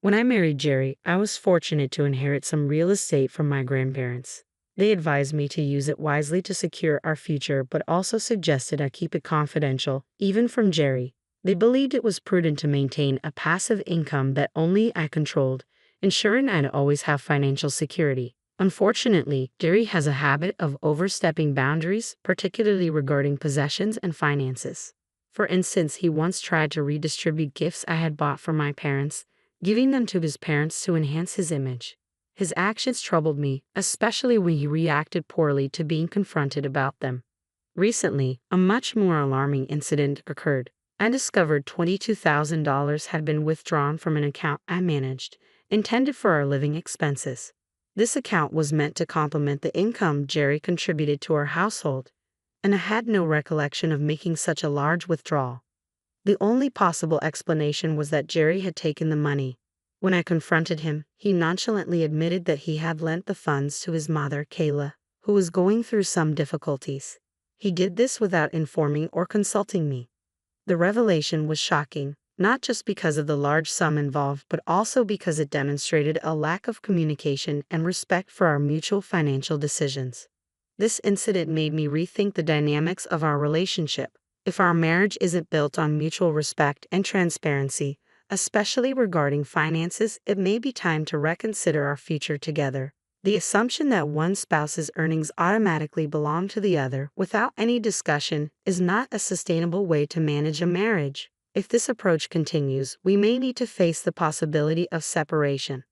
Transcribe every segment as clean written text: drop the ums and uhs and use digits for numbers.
When I married Jerry, I was fortunate to inherit some real estate from my grandparents. They advised me to use it wisely to secure our future, but also suggested I keep it confidential, even from Jerry. They believed it was prudent to maintain a passive income that only I controlled, ensuring I'd always have financial security. Unfortunately, Jerry has a habit of overstepping boundaries, particularly regarding possessions and finances. For instance, he once tried to redistribute gifts I had bought for my parents, giving them to his parents to enhance his image. His actions troubled me, especially when he reacted poorly to being confronted about them. Recently, a much more alarming incident occurred. I discovered $22,000 had been withdrawn from an account I managed, intended for our living expenses. This account was meant to complement the income Jerry contributed to our household, and I had no recollection of making such a large withdrawal. The only possible explanation was that Jerry had taken the money. When I confronted him, he nonchalantly admitted that he had lent the funds to his mother, Kayla, who was going through some difficulties. He did this without informing or consulting me. The revelation was shocking, not just because of the large sum involved, but also because it demonstrated a lack of communication and respect for our mutual financial decisions. This incident made me rethink the dynamics of our relationship. If our marriage isn't built on mutual respect and transparency, especially regarding finances, it may be time to reconsider our future together. The assumption that one spouse's earnings automatically belong to the other without any discussion is not a sustainable way to manage a marriage. If this approach continues, we may need to face the possibility of separation.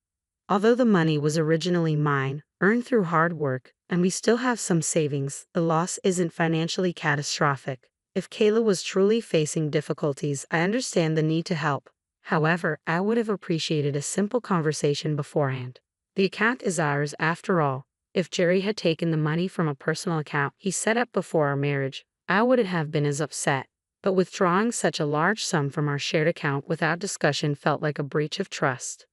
Although the money was originally mine, earned through hard work, and we still have some savings, the loss isn't financially catastrophic. If Kayla was truly facing difficulties, I understand the need to help. However, I would have appreciated a simple conversation beforehand. The account is ours after all. If Jerry had taken the money from a personal account he set up before our marriage, I wouldn't have been as upset. But withdrawing such a large sum from our shared account without discussion felt like a breach of trust.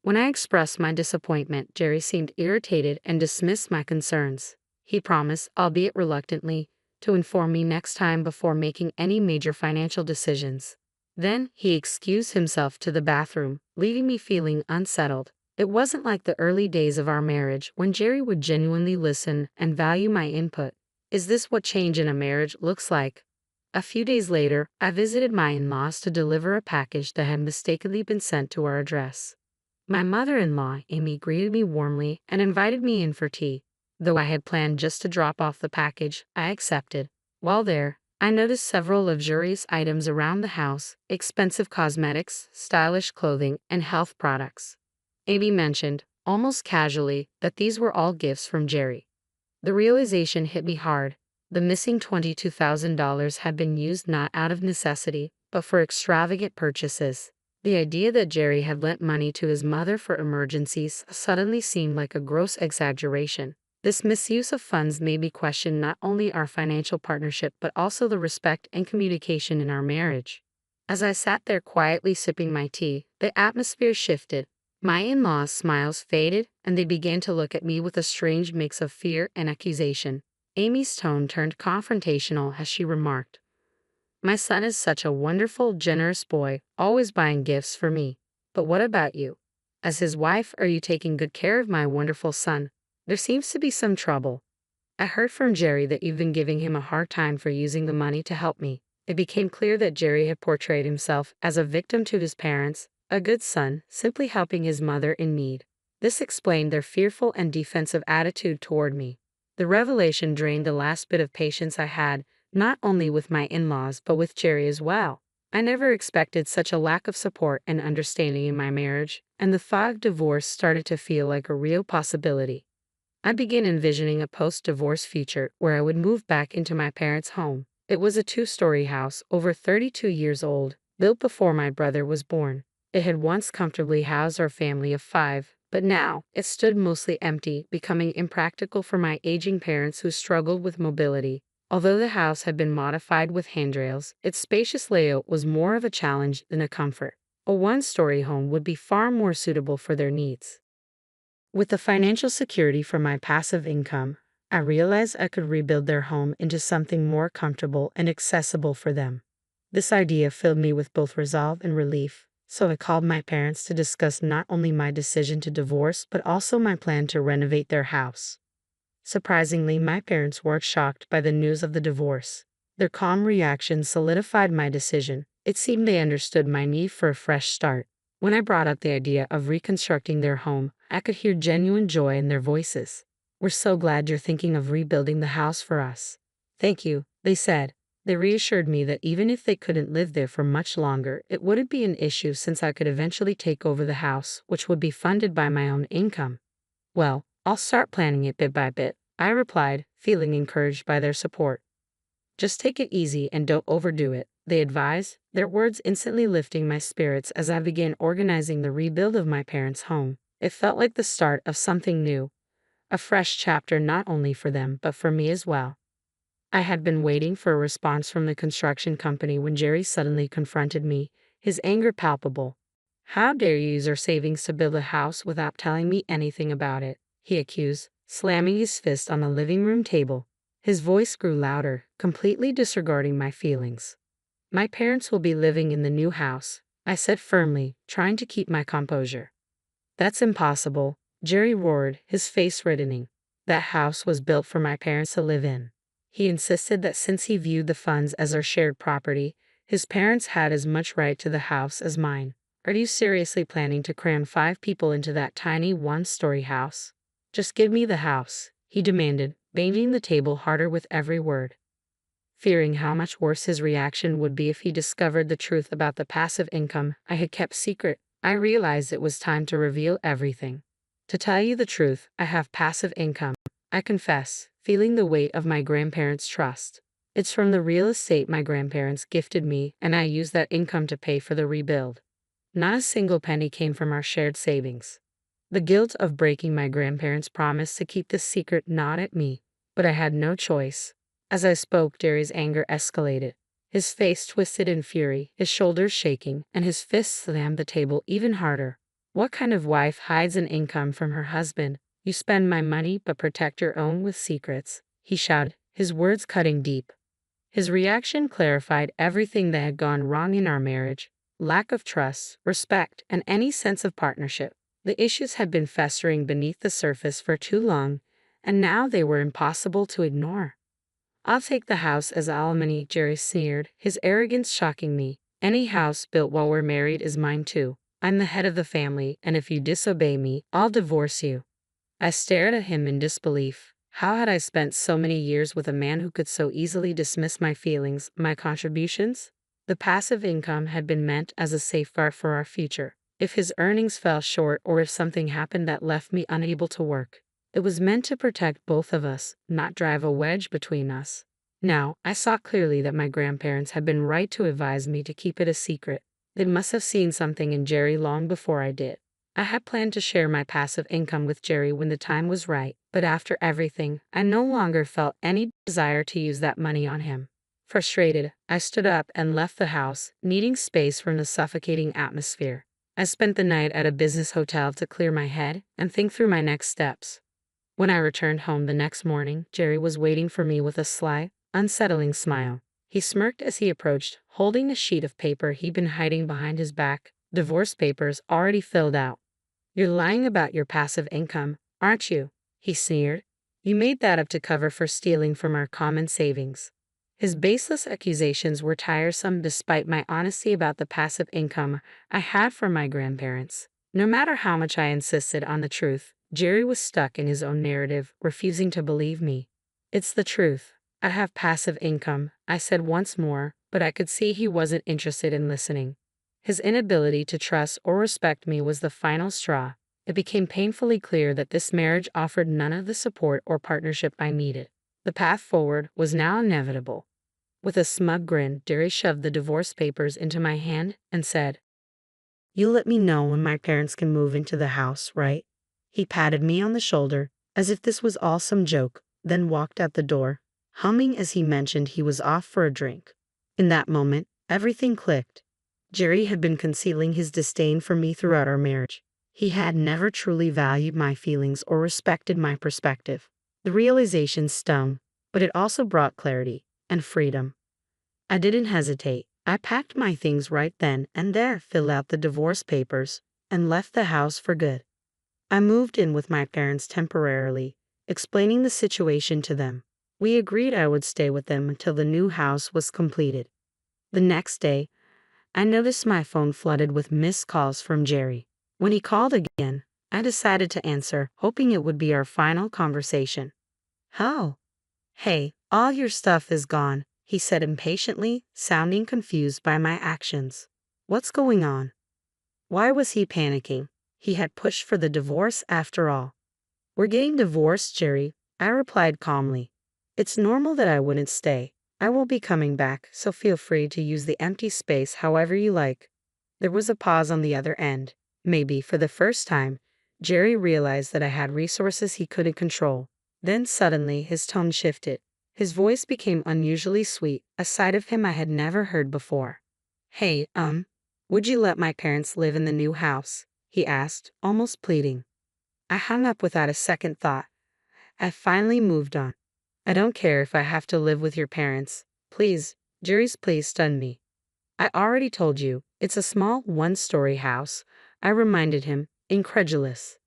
When I expressed my disappointment, Jerry seemed irritated and dismissed my concerns. He promised, albeit reluctantly, to inform me next time before making any major financial decisions. Then, he excused himself to the bathroom, leaving me feeling unsettled. It wasn't like the early days of our marriage when Jerry would genuinely listen and value my input. Is this what change in a marriage looks like? A few days later, I visited my in-laws to deliver a package that had mistakenly been sent to our address. My mother-in-law, Amy, greeted me warmly and invited me in for tea. Though I had planned just to drop off the package, I accepted. While there, I noticed several luxurious items around the house: expensive cosmetics, stylish clothing, and health products. Amy mentioned, almost casually, that these were all gifts from Jerry. The realization hit me hard. The missing $22,000 had been used not out of necessity, but for extravagant purchases. The idea that Jerry had lent money to his mother for emergencies suddenly seemed like a gross exaggeration. This misuse of funds made me question not only our financial partnership but also the respect and communication in our marriage. As I sat there quietly sipping my tea, the atmosphere shifted. My in-laws' smiles faded, and they began to look at me with a strange mix of fear and accusation. Amy's tone turned confrontational as she remarked, "My son is such a wonderful, generous boy, always buying gifts for me. But what about you? As his wife, are you taking good care of my wonderful son? There seems to be some trouble. I heard from Jerry that you've been giving him a hard time for using the money to help me." It became clear that Jerry had portrayed himself as a victim to his parents, a good son, simply helping his mother in need. This explained their fearful and defensive attitude toward me. The revelation drained the last bit of patience I had, not only with my in-laws but with Jerry as well. I never expected such a lack of support and understanding in my marriage, and the thought of divorce started to feel like a real possibility. I began envisioning a post-divorce future where I would move back into my parents' home. It was a 2-story house, over 32 years old, built before my brother was born. It had once comfortably housed our family of 5, but now it stood mostly empty, becoming impractical for my aging parents who struggled with mobility. Although the house had been modified with handrails, its spacious layout was more of a challenge than a comfort. A 1-story home would be far more suitable for their needs. With the financial security from my passive income, I realized I could rebuild their home into something more comfortable and accessible for them. This idea filled me with both resolve and relief. So I called my parents to discuss not only my decision to divorce, but also my plan to renovate their house. Surprisingly, my parents weren't shocked by the news of the divorce. Their calm reaction solidified my decision. It seemed they understood my need for a fresh start. When I brought up the idea of reconstructing their home, I could hear genuine joy in their voices. "We're so glad you're thinking of rebuilding the house for us." "Thank you," they said. They reassured me that even if they couldn't live there for much longer, it wouldn't be an issue since I could eventually take over the house, which would be funded by my own income. "Well, I'll start planning it bit by bit," I replied, feeling encouraged by their support. "Just take it easy and don't overdo it," they advised, their words instantly lifting my spirits as I began organizing the rebuild of my parents' home. It felt like the start of something new, a fresh chapter not only for them but for me as well. I had been waiting for a response from the construction company when Jerry suddenly confronted me, his anger palpable. "How dare you use our savings to build a house without telling me anything about it?" he accused, slamming his fist on the living room table. His voice grew louder, completely disregarding my feelings. "My parents will be living in the new house," I said firmly, trying to keep my composure. "That's impossible," Jerry roared, his face reddening. "That house was built for my parents to live in." He insisted that since he viewed the funds as our shared property, his parents had as much right to the house as mine. "Are you seriously planning to cram 5 people into that tiny one-story house?" "Just give me the house," he demanded, banging the table harder with every word. Fearing how much worse his reaction would be if he discovered the truth about the passive income I had kept secret, I realized it was time to reveal everything. "To tell you the truth, I have passive income," I confess, feeling the weight of my grandparents' trust. "It's from the real estate my grandparents gifted me, and I use that income to pay for the rebuild." Not a single penny came from our shared savings. The guilt of breaking my grandparents' promise to keep this secret gnawed at me, but I had no choice. As I spoke, Jerry's anger escalated. His face twisted in fury, his shoulders shaking, and his fists slammed the table even harder. "What kind of wife hides an income from her husband? You spend my money but protect your own with secrets," he shouted, his words cutting deep. His reaction clarified everything that had gone wrong in our marriage: lack of trust, respect, and any sense of partnership. The issues had been festering beneath the surface for too long, and now they were impossible to ignore. "I'll take the house as alimony," Jerry sneered, his arrogance shocking me. "Any house built while we're married is mine too. I'm the head of the family, and if you disobey me, I'll divorce you." I stared at him in disbelief. How had I spent so many years with a man who could so easily dismiss my feelings, my contributions? The passive income had been meant as a safeguard for our future. If his earnings fell short or if something happened that left me unable to work, it was meant to protect both of us, not drive a wedge between us. Now, I saw clearly that my grandparents had been right to advise me to keep it a secret. They must have seen something in Jerry long before I did. I had planned to share my passive income with Jerry when the time was right, but after everything, I no longer felt any desire to use that money on him. Frustrated, I stood up and left the house, needing space from the suffocating atmosphere. I spent the night at a business hotel to clear my head and think through my next steps. When I returned home the next morning, Jerry was waiting for me with a sly, unsettling smile. He smirked as he approached, holding a sheet of paper he'd been hiding behind his back, divorce papers already filled out. "You're lying about your passive income, aren't you?" he sneered. "You made that up to cover for stealing from our common savings." His baseless accusations were tiresome despite my honesty about the passive income I had from my grandparents. No matter how much I insisted on the truth, Jerry was stuck in his own narrative, refusing to believe me. "It's the truth. I have passive income," I said once more, but I could see he wasn't interested in listening. His inability to trust or respect me was the final straw. It became painfully clear that this marriage offered none of the support or partnership I needed. The path forward was now inevitable. With a smug grin, Jerry shoved the divorce papers into my hand and said, "You let me know when my parents can move into the house, right?" He patted me on the shoulder, as if this was all some joke, then walked out the door, humming as he mentioned he was off for a drink. In that moment, everything clicked. Jerry had been concealing his disdain for me throughout our marriage. He had never truly valued my feelings or respected my perspective. The realization stung, but it also brought clarity and freedom. I didn't hesitate. I packed my things right then and there, filled out the divorce papers, and left the house for good. I moved in with my parents temporarily, explaining the situation to them. We agreed I would stay with them until the new house was completed. The next day, I noticed my phone flooded with missed calls from Jerry. When he called again, I decided to answer, hoping it would be our final conversation. "How? Hey, all your stuff is gone," he said impatiently, sounding confused by my actions. What's going on? Why was he panicking? He had pushed for the divorce after all. "We're getting divorced, Jerry," I replied calmly. "It's normal that I wouldn't stay. I will be coming back, so feel free to use the empty space however you like." There was a pause on the other end. Maybe, for the first time, Jerry realized that I had resources he couldn't control. Then suddenly his tone shifted. His voice became unusually sweet, a side of him I had never heard before. "Hey, would you let my parents live in the new house?" he asked, almost pleading. I hung up without a second thought. I finally moved on. "I don't care if I have to live with your parents. Please." Jerry's please stunned me. "I already told you, it's a small one-story house," I reminded him, incredulous.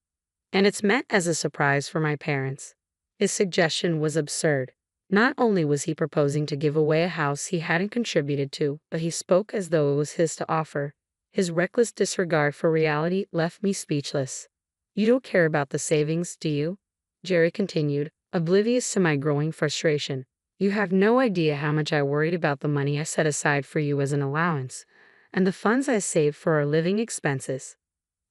"And it's meant as a surprise for my parents." His suggestion was absurd. Not only was he proposing to give away a house he hadn't contributed to, but he spoke as though it was his to offer. His reckless disregard for reality left me speechless. "You don't care about the savings, do you?" Jerry continued, oblivious to my growing frustration. "You have no idea how much I worried about the money I set aside for you as an allowance, and the funds I saved for our living expenses."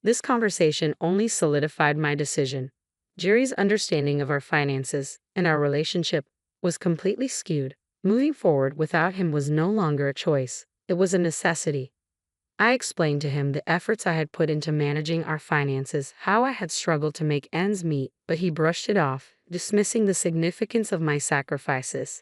This conversation only solidified my decision. Jerry's understanding of our finances and our relationship was completely skewed. Moving forward without him was no longer a choice, it was a necessity. I explained to him the efforts I had put into managing our finances, how I had struggled to make ends meet, but he brushed it off, dismissing the significance of my sacrifices.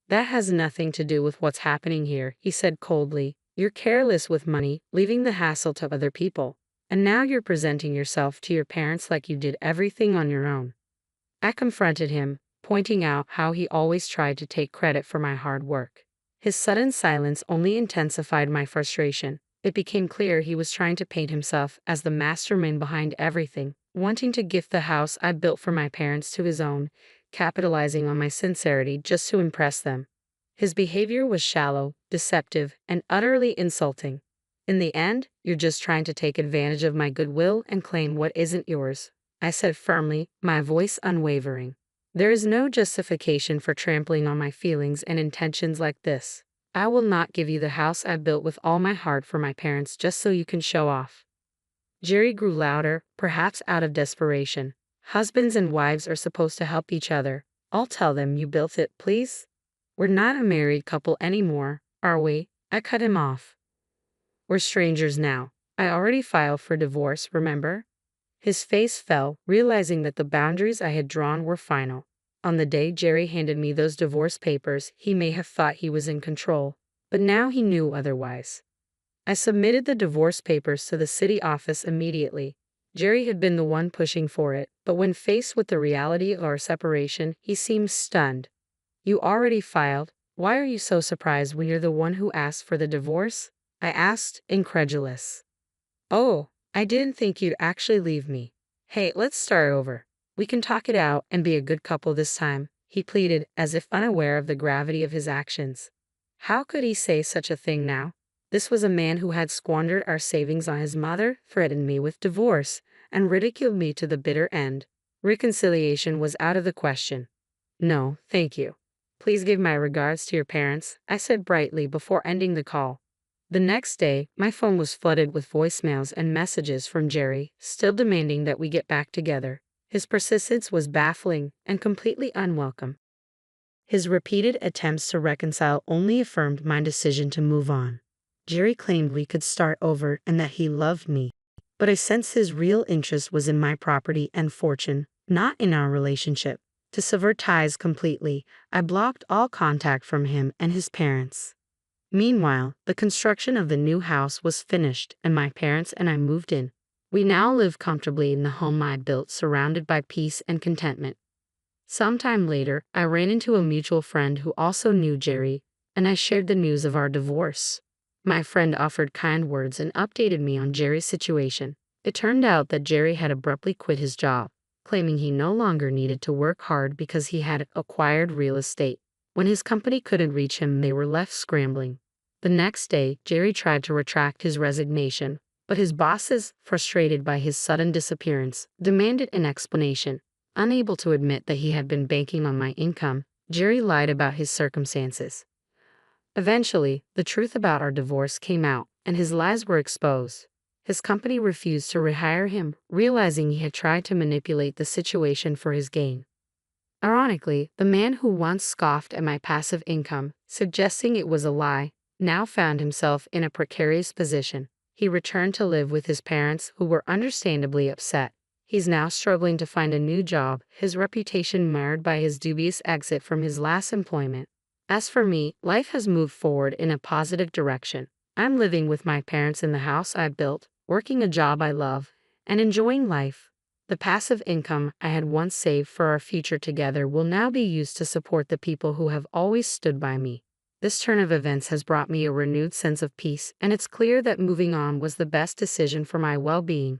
"That has nothing to do with what's happening here," he said coldly. "You're careless with money, leaving the hassle to other people. And now you're presenting yourself to your parents like you did everything on your own." I confronted him, pointing out how he always tried to take credit for my hard work. His sudden silence only intensified my frustration. It became clear he was trying to paint himself as the mastermind behind everything, wanting to gift the house I built for my parents to his own, capitalizing on my sincerity just to impress them. His behavior was shallow, deceptive, and utterly insulting. "In the end, you're just trying to take advantage of my goodwill and claim what isn't yours," I said firmly, my voice unwavering. "There is no justification for trampling on my feelings and intentions like this. I will not give you the house I built with all my heart for my parents just so you can show off." Jerry grew louder, perhaps out of desperation. "Husbands and wives are supposed to help each other. I'll tell them you built it, please. We're not a married couple anymore, are we?" I cut him off. "We're strangers now. I already filed for divorce, remember?" His face fell, realizing that the boundaries I had drawn were final. On the day Jerry handed me those divorce papers, he may have thought he was in control, but now he knew otherwise. I submitted the divorce papers to the city office immediately. Jerry had been the one pushing for it, but when faced with the reality of our separation, he seemed stunned. "You already filed. Why are you so surprised when you're the one who asked for the divorce?" I asked, incredulous. "Oh, I didn't think you'd actually leave me. Hey, let's start over. We can talk it out and be a good couple this time," he pleaded, as if unaware of the gravity of his actions. How could he say such a thing now? This was a man who had squandered our savings on his mother, threatened me with divorce, and ridiculed me to the bitter end. Reconciliation was out of the question. "No, thank you. Please give my regards to your parents," I said brightly before ending the call. The next day, my phone was flooded with voicemails and messages from Jerry, still demanding that we get back together. His persistence was baffling and completely unwelcome. His repeated attempts to reconcile only affirmed my decision to move on. Jerry claimed we could start over and that he loved me, but I sensed his real interest was in my property and fortune, not in our relationship. To sever ties completely, I blocked all contact from him and his parents. Meanwhile, the construction of the new house was finished and my parents and I moved in. We now live comfortably in the home I built, surrounded by peace and contentment. Sometime later, I ran into a mutual friend who also knew Jerry, and I shared the news of our divorce. My friend offered kind words and updated me on Jerry's situation. It turned out that Jerry had abruptly quit his job, claiming he no longer needed to work hard because he had acquired real estate. When his company couldn't reach him, they were left scrambling. The next day, Jerry tried to retract his resignation, but his bosses, frustrated by his sudden disappearance, demanded an explanation. Unable to admit that he had been banking on my income, Jerry lied about his circumstances. Eventually, the truth about our divorce came out, and his lies were exposed. His company refused to rehire him, realizing he had tried to manipulate the situation for his gain. Ironically, the man who once scoffed at my passive income, suggesting it was a lie, now found himself in a precarious position. He returned to live with his parents, who were understandably upset. He's now struggling to find a new job, his reputation marred by his dubious exit from his last employment. As for me, life has moved forward in a positive direction. I'm living with my parents in the house I built, working a job I love, and enjoying life. The passive income I had once saved for our future together will now be used to support the people who have always stood by me. This turn of events has brought me a renewed sense of peace, and it's clear that moving on was the best decision for my well-being.